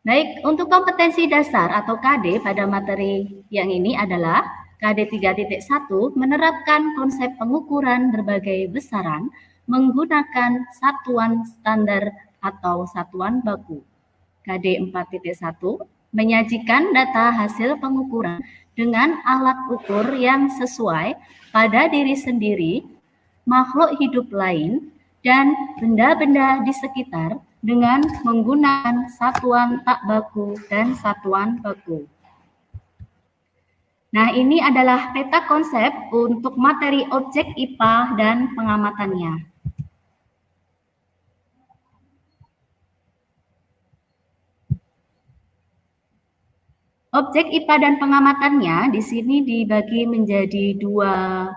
Baik, untuk kompetensi dasar atau KD pada materi yang ini adalah KD 3.1 menerapkan konsep pengukuran berbagai besaran menggunakan satuan standar atau satuan baku. KD 4.1 menyajikan data hasil pengukuran dengan alat ukur yang sesuai pada diri sendiri, makhluk hidup lain, dan benda-benda di sekitar dengan menggunakan satuan tak baku dan satuan baku. Nah, ini adalah peta konsep untuk materi objek IPA dan pengamatannya. Objek IPA dan pengamatannya di sini dibagi menjadi dua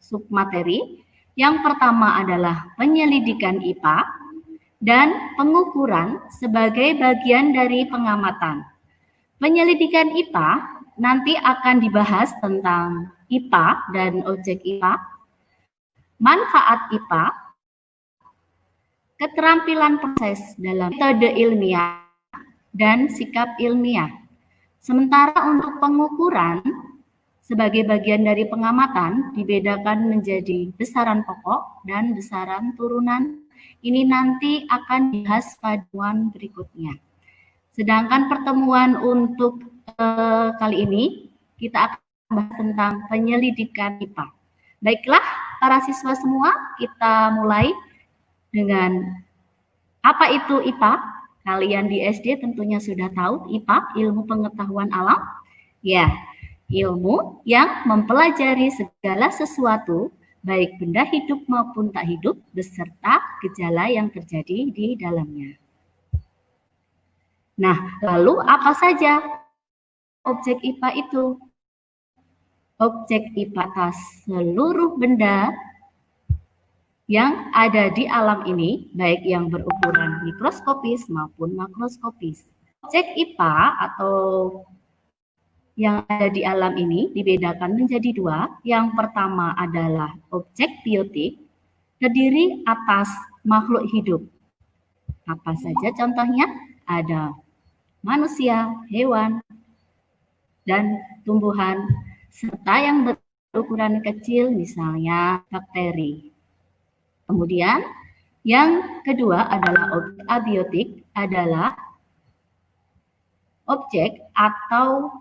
submateri. Yang pertama adalah penyelidikan IPA dan pengukuran sebagai bagian dari pengamatan. Penyelidikan IPA nanti akan dibahas tentang IPA dan objek IPA, manfaat IPA, keterampilan proses dalam metode ilmiah, dan sikap ilmiah. Sementara untuk pengukuran sebagai bagian dari pengamatan dibedakan menjadi besaran pokok dan besaran turunan. Ini nanti akan dibahas paduan berikutnya. Sedangkan pertemuan untuk kali ini kita akan bahas tentang penyelidikan IPA. Baiklah, para siswa semua, kita mulai dengan apa itu IPA? Kalian di SD tentunya sudah tahu IPA, ilmu pengetahuan alam. Ya, ilmu yang mempelajari segala sesuatu, baik benda hidup maupun tak hidup, beserta gejala yang terjadi di dalamnya. Nah, lalu apa saja objek IPA itu? Objek IPA atas seluruh benda yang ada di alam ini, baik yang berukuran mikroskopis maupun makroskopis. Objek IPA atau yang ada di alam ini dibedakan menjadi dua. Yang pertama adalah objek biotik, terdiri atas makhluk hidup. Apa saja contohnya? Ada manusia, hewan, dan tumbuhan, serta yang berukuran kecil misalnya bakteri. Kemudian yang kedua adalah objek abiotik, adalah objek atau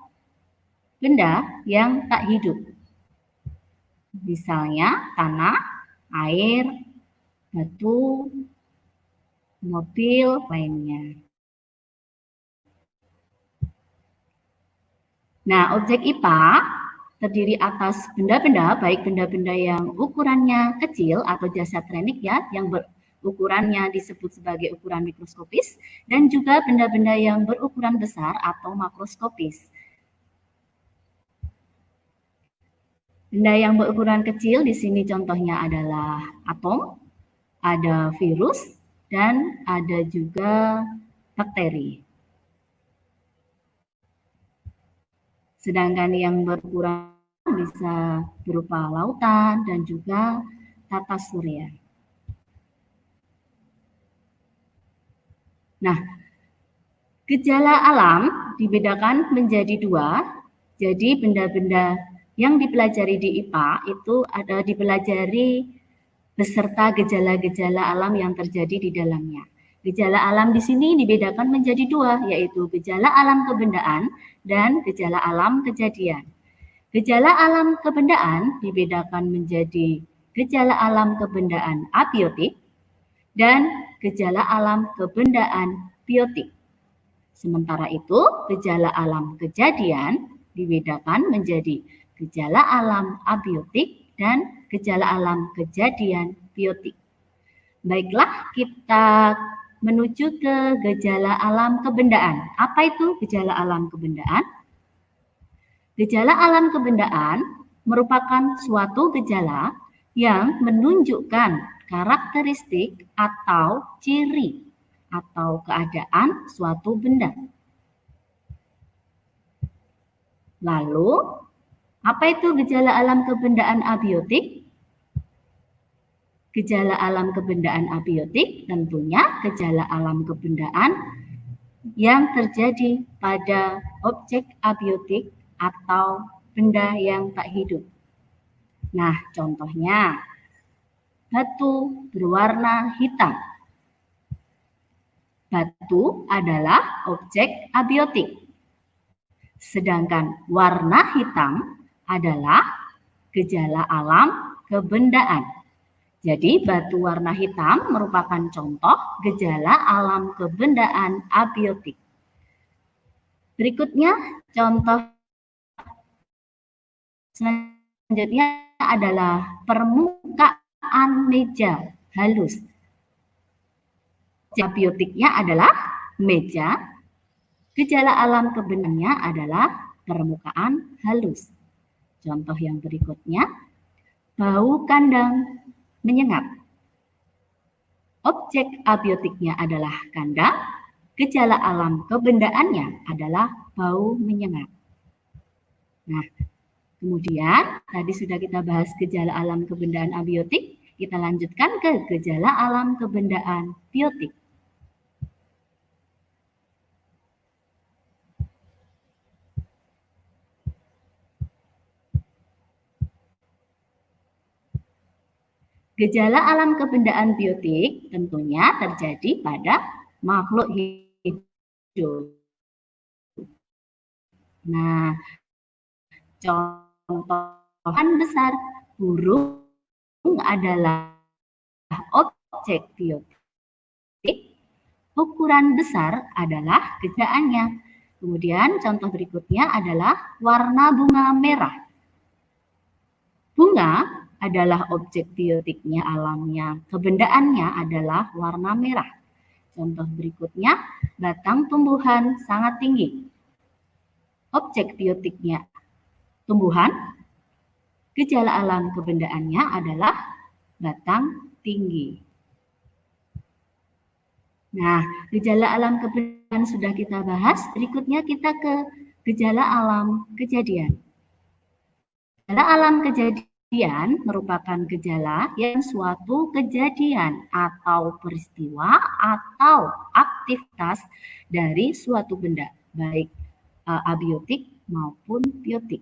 benda yang tak hidup. Misalnya tanah, air, batu, mobil, lainnya. Nah, objek IPA terdiri atas benda-benda, baik benda-benda yang ukurannya kecil atau jasad renik ya, yang ukurannya disebut sebagai ukuran mikroskopis, dan juga benda-benda yang berukuran besar atau makroskopis. Benda yang berukuran kecil di sini contohnya adalah atom, ada virus, dan ada juga bakteri. Sedangkan yang berukuran bisa berupa lautan dan juga tata surya. Nah, gejala alam dibedakan menjadi dua. Jadi benda-benda yang dipelajari di IPA itu ada dipelajari beserta gejala-gejala alam yang terjadi di dalamnya. Gejala alam di sini dibedakan menjadi dua, yaitu gejala alam kebendaan dan gejala alam kejadian. Gejala alam kebendaan dibedakan menjadi gejala alam kebendaan abiotik dan gejala alam kebendaan biotik. Sementara itu, gejala alam kejadian dibedakan menjadi gejala alam abiotik dan gejala alam kejadian biotik. Baiklah, kita menuju ke gejala alam kebendaan. Apa itu gejala alam kebendaan? Gejala alam kebendaan merupakan suatu gejala yang menunjukkan karakteristik atau ciri atau keadaan suatu benda. Lalu, apa itu gejala alam kebendaan abiotik? Gejala alam kebendaan abiotik tentunya gejala alam kebendaan yang terjadi pada objek abiotik atau benda yang tak hidup. Nah, contohnya batu berwarna hitam. Batu adalah objek abiotik. Sedangkan warna hitam adalah gejala alam kebendaan. Jadi batu warna hitam merupakan contoh gejala alam kebendaan abiotik. Berikutnya contoh selanjutnya adalah permukaan meja halus. Abiotiknya adalah meja, gejala alam kebendaannya adalah permukaan halus. Contoh yang berikutnya, bau kandang menyengat. Objek abiotiknya adalah kandang, gejala alam kebendaannya adalah bau menyengat. Nah, kemudian tadi sudah kita bahas gejala alam kebendaan abiotik, kita lanjutkan ke gejala alam kebendaan biotik. Gejala alam kebendaan biotik tentunya terjadi pada makhluk hidup. Nah, contohan besar burung adalah objek biotik. Ukuran besar adalah gejalanya. Kemudian contoh berikutnya adalah warna bunga merah. Bunga adalah objek biotiknya alamnya, kebendaannya adalah warna merah. Contoh berikutnya, batang tumbuhan sangat tinggi. Objek biotiknya tumbuhan, gejala alam kebendaannya adalah batang tinggi. Nah, gejala alam kebendaan sudah kita bahas, berikutnya kita ke gejala alam kejadian. Gejala alam kejadian merupakan gejala yang suatu kejadian atau peristiwa atau aktivitas dari suatu benda, baik abiotik maupun biotik.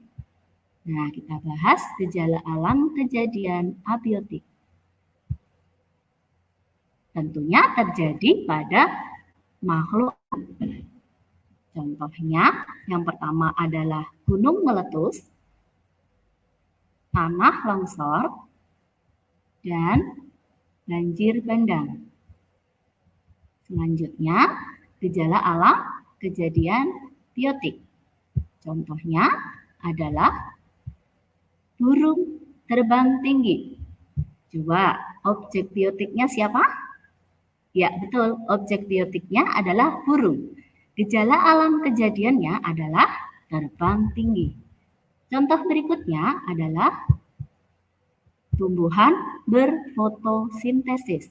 Nah, kita bahas gejala alam kejadian abiotik. Tentunya terjadi pada makhluk. Contohnya, yang pertama adalah gunung meletus, tanah longsor, dan banjir bandang. Selanjutnya, gejala alam kejadian biotik. Contohnya adalah burung terbang tinggi. Coba, objek biotiknya siapa? Ya, betul. Objek biotiknya adalah burung. Gejala alam kejadiannya adalah terbang tinggi. Contoh berikutnya adalah tumbuhan berfotosintesis.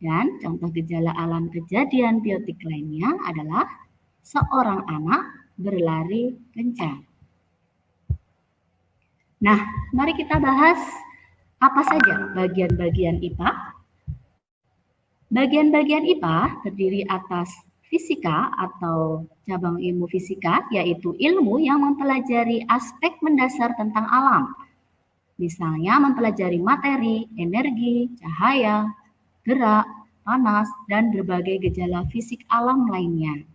Dan contoh gejala alam kejadian biotik lainnya adalah seorang anak berlari kencang. Nah, mari kita bahas apa saja bagian-bagian IPA. Bagian-bagian IPA terdiri atas fisika atau cabang ilmu fisika, yaitu ilmu yang mempelajari aspek mendasar tentang alam. Misalnya mempelajari materi, energi, cahaya, gerak, panas, dan berbagai gejala fisik alam lainnya.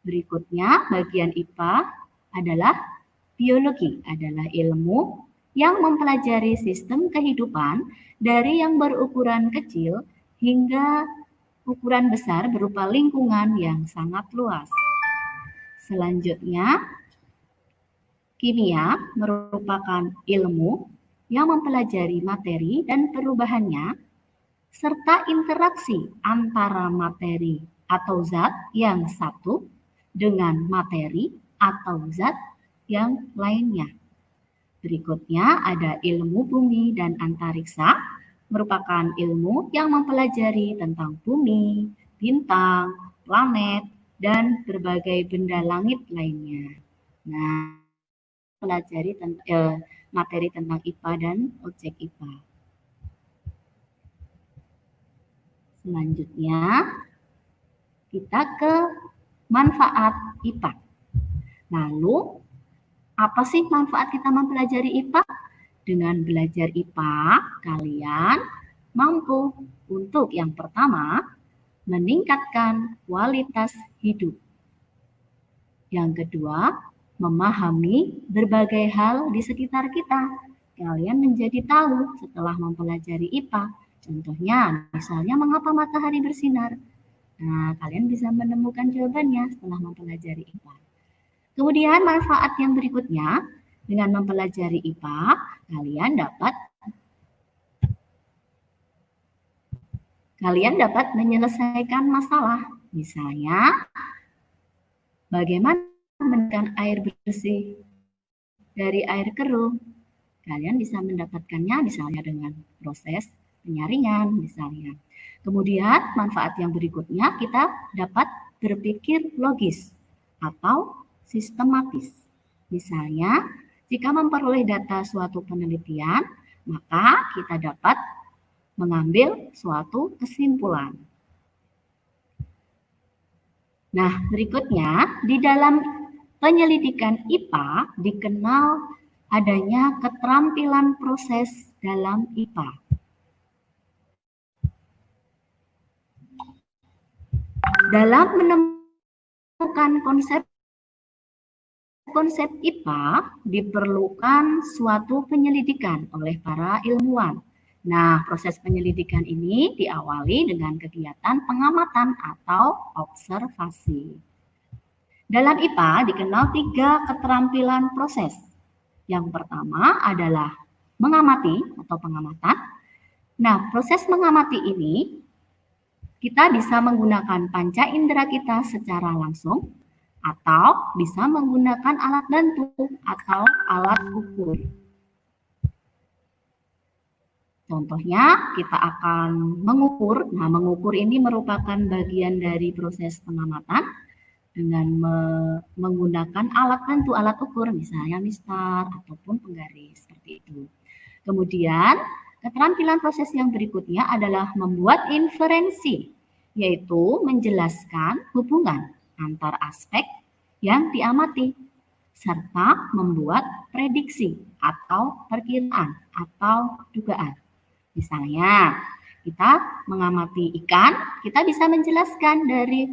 Berikutnya, bagian IPA adalah biologi, adalah ilmu yang mempelajari sistem kehidupan dari yang berukuran kecil hingga ukuran besar berupa lingkungan yang sangat luas. Selanjutnya, kimia merupakan ilmu yang mempelajari materi dan perubahannya, serta interaksi antara materi atau zat yang satu dengan materi atau zat yang lainnya. Berikutnya ada ilmu bumi dan antariksa, merupakan ilmu yang mempelajari tentang bumi, bintang, planet, dan berbagai benda langit lainnya. Nah, pelajari materi tentang IPA dan objek IPA. Selanjutnya, kita ke manfaat IPA. Lalu, apa sih manfaat kita mempelajari IPA? Dengan belajar IPA, kalian mampu untuk yang pertama, meningkatkan kualitas hidup. Yang kedua, memahami berbagai hal di sekitar kita. Kalian menjadi tahu setelah mempelajari IPA. Contohnya, misalnya mengapa matahari bersinar. Nah, kalian bisa menemukan jawabannya setelah mempelajari IPA. Kemudian manfaat yang berikutnya, dengan mempelajari IPA, kalian dapat menyelesaikan masalah. Misalnya, bagaimana mendapatkan air bersih dari air keruh. Kalian bisa mendapatkannya misalnya dengan proses penyaringan misalnya. Kemudian manfaat yang berikutnya kita dapat berpikir logis atau sistematis. Misalnya, jika memperoleh data suatu penelitian, maka kita dapat mengambil suatu kesimpulan. Nah, berikutnya di dalam penyelidikan IPA dikenal adanya keterampilan proses dalam IPA. Dalam menemukan konsep IPA diperlukan suatu penyelidikan oleh para ilmuwan. Nah, proses penyelidikan ini diawali dengan kegiatan pengamatan atau observasi. Dalam IPA dikenal 3 keterampilan proses. Yang pertama adalah mengamati atau pengamatan. Nah, proses mengamati ini kita bisa menggunakan panca indera kita secara langsung atau bisa menggunakan alat bantu atau alat ukur. Contohnya, kita akan mengukur. Nah, mengukur ini merupakan bagian dari proses pengamatan dengan menggunakan alat bantu, alat ukur, misalnya mistar ataupun penggaris, seperti itu. Kemudian, keterampilan proses yang berikutnya adalah membuat inferensi, yaitu menjelaskan hubungan antar aspek yang diamati, serta membuat prediksi atau perkiraan atau dugaan. Misalnya, kita mengamati ikan, kita bisa menjelaskan dari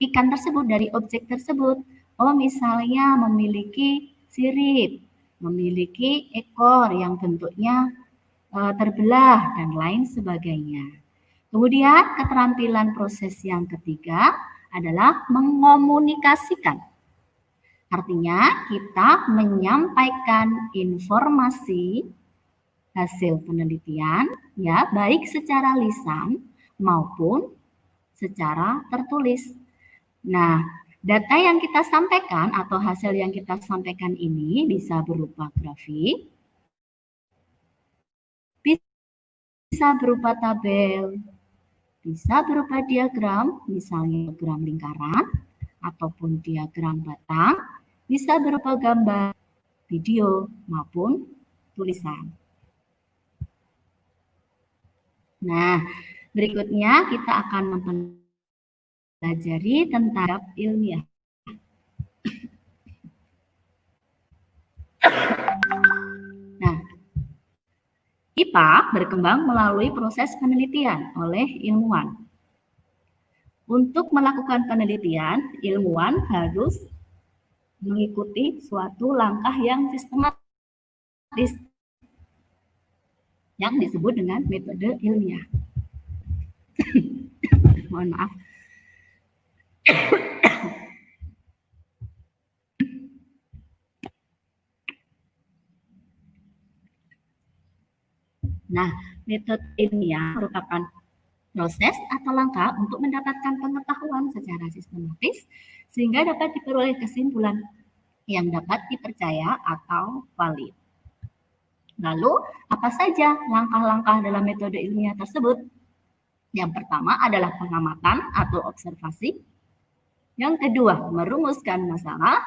ikan tersebut, dari objek tersebut. Oh, misalnya memiliki sirip, memiliki ekor yang bentuknya terbelah, dan lain sebagainya. Kemudian, keterampilan proses yang ketiga adalah mengomunikasikan. Artinya, kita menyampaikan informasi hasil penelitian, ya, baik secara lisan maupun secara tertulis. Nah, data yang kita sampaikan atau hasil yang kita sampaikan ini bisa berupa grafik, bisa berupa tabel, bisa berupa diagram, misalnya diagram lingkaran, ataupun diagram batang, bisa berupa gambar, video, maupun tulisan. Nah, berikutnya kita akan mempelajari tentang ilmiah. Nah, IPA berkembang melalui proses penelitian oleh ilmuwan. Untuk melakukan penelitian, ilmuwan harus mengikuti suatu langkah yang sistematis yang disebut dengan metode ilmiah. Mohon maaf. Nah, metode ilmiah merupakan proses atau langkah untuk mendapatkan pengetahuan secara sistematis sehingga dapat diperoleh kesimpulan yang dapat dipercaya atau valid. Lalu, apa saja langkah-langkah dalam metode ilmiah tersebut? Yang pertama adalah pengamatan atau observasi. Yang kedua, merumuskan masalah.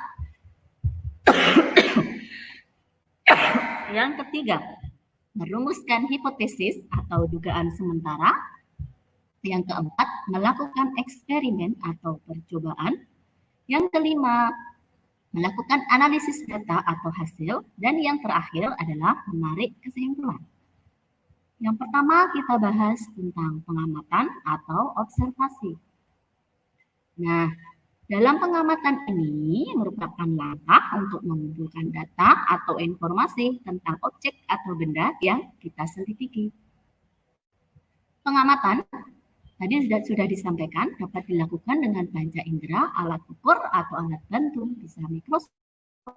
Yang ketiga, merumuskan hipotesis atau dugaan sementara. Yang keempat, melakukan eksperimen atau percobaan. Yang kelima, melakukan analisis data atau hasil. Dan yang terakhir adalah menarik kesimpulan. Yang pertama kita bahas tentang pengamatan atau observasi. Nah, dalam pengamatan ini merupakan langkah untuk mengumpulkan data atau informasi tentang objek atau benda yang kita selidiki. Pengamatan tadi sudah disampaikan dapat dilakukan dengan panca indera, alat ukur atau alat bantu, bisa mikroskop,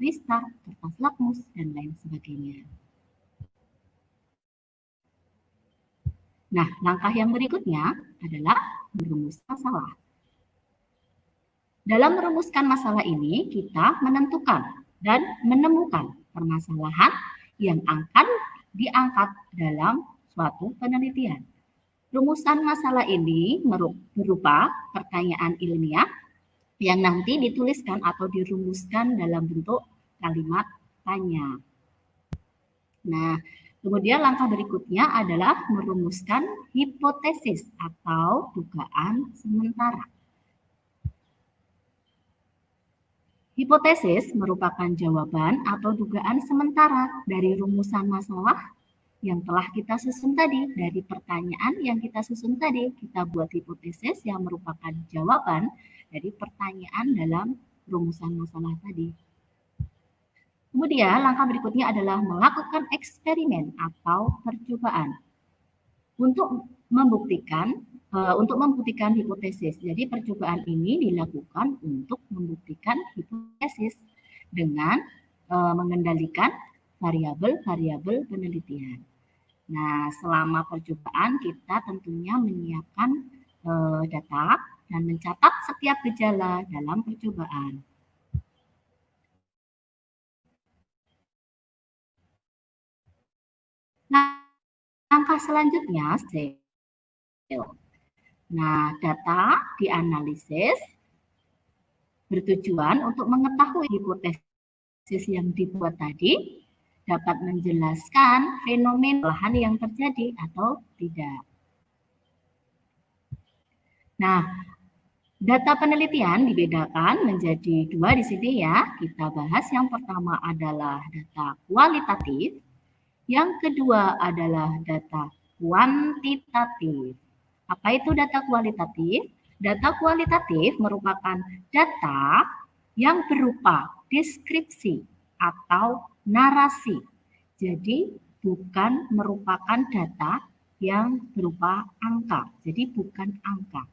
listar, kertas lakmus, dan lain sebagainya. Nah, langkah yang berikutnya adalah merumuskan masalah. Dalam merumuskan masalah ini, kita menentukan dan menemukan permasalahan yang akan diangkat dalam suatu penelitian. Rumusan masalah ini berupa pertanyaan ilmiah yang nanti dituliskan atau dirumuskan dalam bentuk kalimat tanya. Nah, kemudian langkah berikutnya adalah merumuskan hipotesis atau dugaan sementara. Hipotesis merupakan jawaban atau dugaan sementara dari rumusan masalah yang telah kita susun tadi. Dari pertanyaan yang kita susun tadi, kita buat hipotesis yang merupakan jawaban dari pertanyaan dalam rumusan masalah tadi. Kemudian langkah berikutnya adalah melakukan eksperimen atau percobaan untuk membuktikan hipotesis. Jadi percobaan ini dilakukan untuk membuktikan hipotesis dengan mengendalikan variabel-variabel penelitian. Nah, selama percobaan kita tentunya menyiapkan data dan mencatat setiap gejala dalam percobaan. Nah, langkah selanjutnya, nah, data dianalisis bertujuan untuk mengetahui hipotesis yang dibuat tadi dapat menjelaskan fenomena yang terjadi atau tidak. Nah, data penelitian dibedakan menjadi dua di sini ya. Kita bahas yang pertama adalah data kualitatif, yang kedua adalah data kuantitatif. Apa itu data kualitatif? Data kualitatif merupakan data yang berupa deskripsi atau narasi. Jadi bukan merupakan data yang berupa angka. Jadi bukan angka.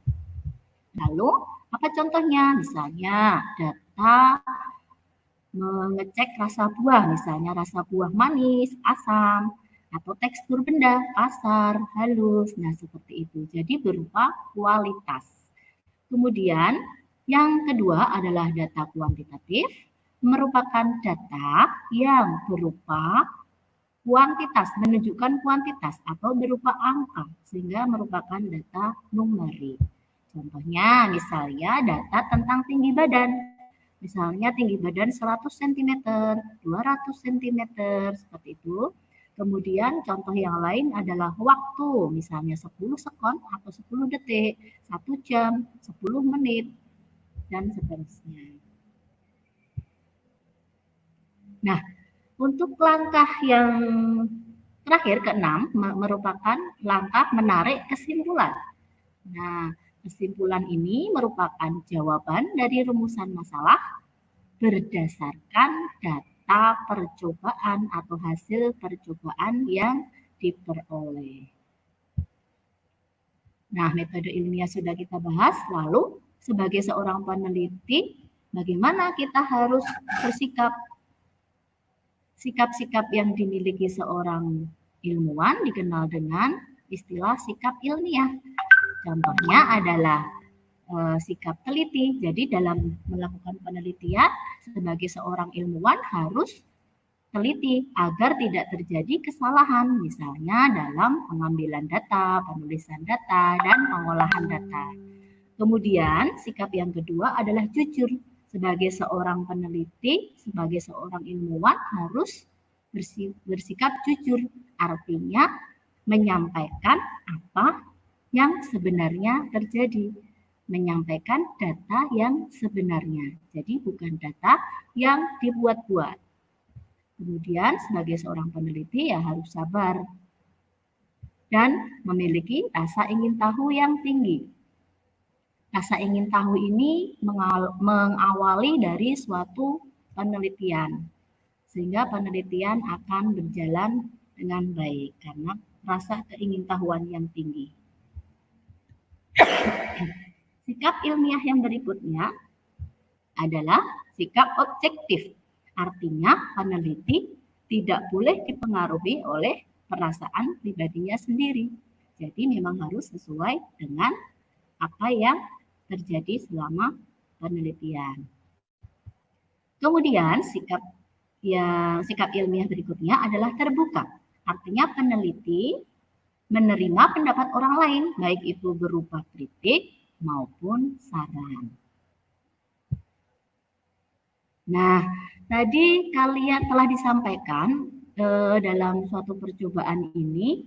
Lalu apa contohnya? Misalnya data mengecek rasa buah, misalnya rasa buah manis, asam, atau tekstur benda, kasar, halus. Nah, seperti itu. Jadi berupa kualitas. Kemudian yang kedua adalah data kuantitatif, merupakan data yang berupa kuantitas, menunjukkan kuantitas atau berupa angka, sehingga merupakan data numerik. Contohnya misalnya data tentang tinggi badan. Misalnya tinggi badan 100 cm, 200 cm, seperti itu. Kemudian contoh yang lain adalah waktu, misalnya 10 sekon atau 10 detik, 1 jam, 10 menit, dan seterusnya. Nah, untuk langkah yang terakhir, keenam, merupakan langkah menarik kesimpulan. Nah, kesimpulan ini merupakan jawaban dari rumusan masalah berdasarkan data percobaan atau hasil percobaan yang diperoleh. Nah, metode ilmiah sudah kita bahas, lalu sebagai seorang peneliti, bagaimana kita harus bersikap? Sikap-sikap yang dimiliki seorang ilmuwan dikenal dengan istilah sikap ilmiah. Contohnya adalah sikap teliti. Jadi dalam melakukan penelitian sebagai seorang ilmuwan harus teliti agar tidak terjadi kesalahan, misalnya dalam pengambilan data, penulisan data, dan pengolahan data. Kemudian sikap yang kedua adalah jujur. Sebagai seorang peneliti, sebagai seorang ilmuwan harus bersikap jujur. Artinya menyampaikan apa yang sebenarnya terjadi. menyampaikan data yang sebenarnya. Jadi bukan data yang dibuat-buat. Kemudian sebagai seorang peneliti ya harus sabar dan memiliki rasa ingin tahu yang tinggi. Rasa ingin tahu ini mengawali dari suatu penelitian, sehingga penelitian akan berjalan dengan baik karena rasa keingintahuan yang tinggi. Sikap ilmiah yang berikutnya adalah sikap objektif. Artinya peneliti tidak boleh dipengaruhi oleh perasaan pribadinya sendiri. Jadi memang harus sesuai dengan apa yang terjadi selama penelitian. Kemudian sikap ilmiah berikutnya adalah terbuka. Artinya peneliti menerima pendapat orang lain, baik itu berupa kritik maupun saran. Nah, tadi kalian telah disampaikan dalam suatu percobaan ini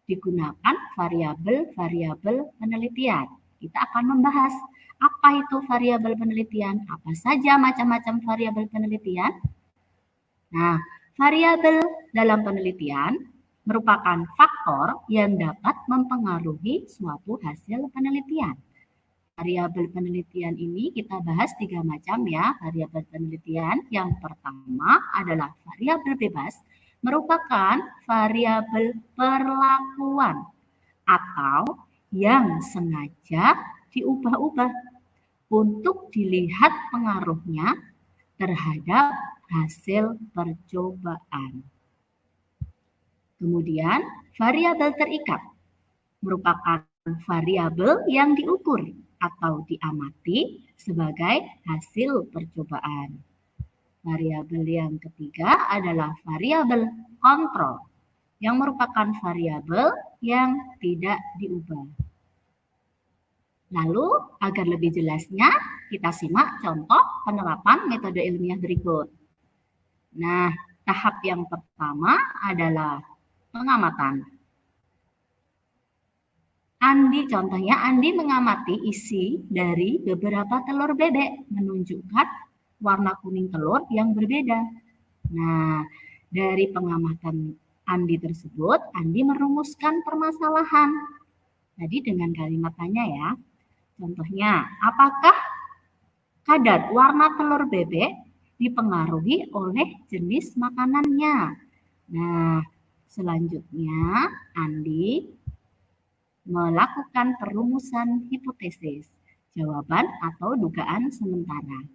digunakan variabel-variabel penelitian. Kita akan membahas apa itu variabel penelitian, apa saja macam-macam variabel penelitian. Nah, variabel dalam penelitian merupakan faktor yang dapat mempengaruhi suatu hasil penelitian. Variabel penelitian ini kita bahas 3 macam ya, variabel penelitian. Yang pertama adalah variabel bebas, merupakan variabel perlakuan atau yang sengaja diubah-ubah untuk dilihat pengaruhnya terhadap hasil percobaan. Kemudian, variabel terikat merupakan variabel yang diukur atau diamati sebagai hasil percobaan. Variabel yang ketiga adalah variabel kontrol, yang merupakan variabel yang tidak diubah. Lalu, agar lebih jelasnya, kita simak contoh penerapan metode ilmiah berikut. Nah, tahap yang pertama adalah pengamatan. Contohnya Andi mengamati isi dari beberapa telur bebek, menunjukkan warna kuning telur yang berbeda. Nah, dari pengamatan Andi tersebut, Andi merumuskan permasalahan. Jadi dengan kalimat tanya ya, contohnya, apakah kadar warna telur bebek dipengaruhi oleh jenis makanannya? Nah, selanjutnya Andi melakukan perumusan hipotesis, jawaban atau dugaan sementara.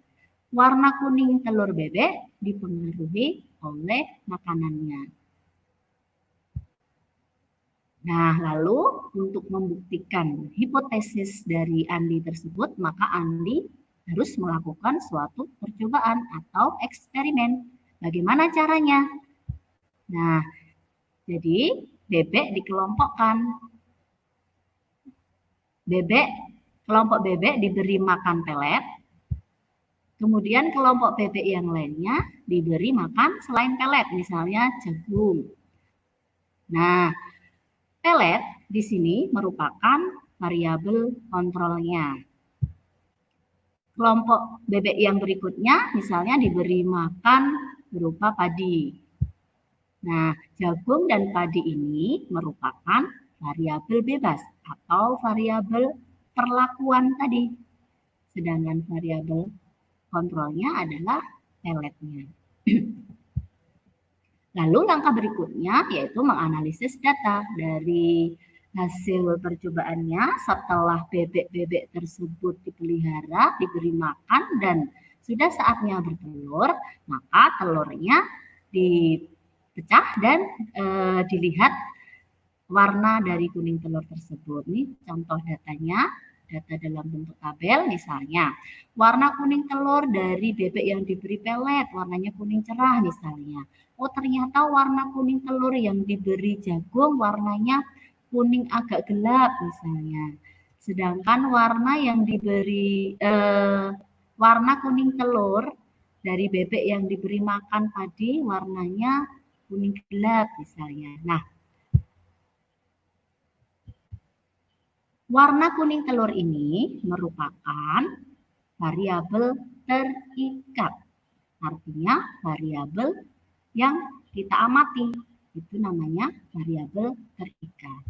Warna kuning telur bebek dipengaruhi oleh makanannya. Nah, lalu untuk membuktikan hipotesis dari Andi tersebut, maka Andi harus melakukan suatu percobaan atau eksperimen. Bagaimana caranya? Nah, jadi bebek dikelompokkan. Kelompok bebek diberi makan pelet, kemudian kelompok bebek yang lainnya diberi makan selain pelet, misalnya jagung. Nah, pelet di sini merupakan variabel kontrolnya. Kelompok bebek yang berikutnya misalnya diberi makan berupa padi. Nah, jagung dan padi ini merupakan variabel bebas atau variabel perlakuan tadi. Sedangkan variabel kontrolnya adalah peletnya. Lalu langkah berikutnya yaitu menganalisis data dari hasil percobaannya. Setelah bebek-bebek tersebut dipelihara, diberi makan dan sudah saatnya bertelur, maka telurnya dipecah dan dilihat warna dari kuning telur tersebut. Ini contoh datanya, data dalam bentuk tabel misalnya. Warna kuning telur dari bebek yang diberi pelet, warnanya kuning cerah misalnya. Oh, ternyata warna kuning telur yang diberi jagung warnanya kuning agak gelap misalnya. Sedangkan warna yang diberi warna kuning telur dari bebek yang diberi makan padi warnanya kuning gelap misalnya. Nah, warna kuning telur ini merupakan variabel terikat. Artinya variabel yang kita amati. Itu namanya variabel terikat.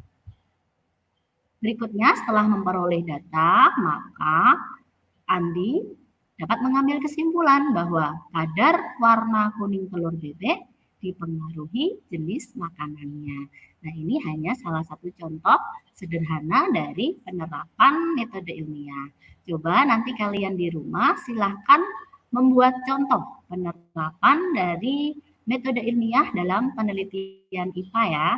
Berikutnya, setelah memperoleh data, maka Andi dapat mengambil kesimpulan bahwa kadar warna kuning telur bebek dipengaruhi jenis makanannya. Nah, ini hanya salah satu contoh sederhana dari penerapan metode ilmiah. Coba nanti kalian di rumah silahkan membuat contoh penerapan dari metode ilmiah dalam penelitian IPA ya.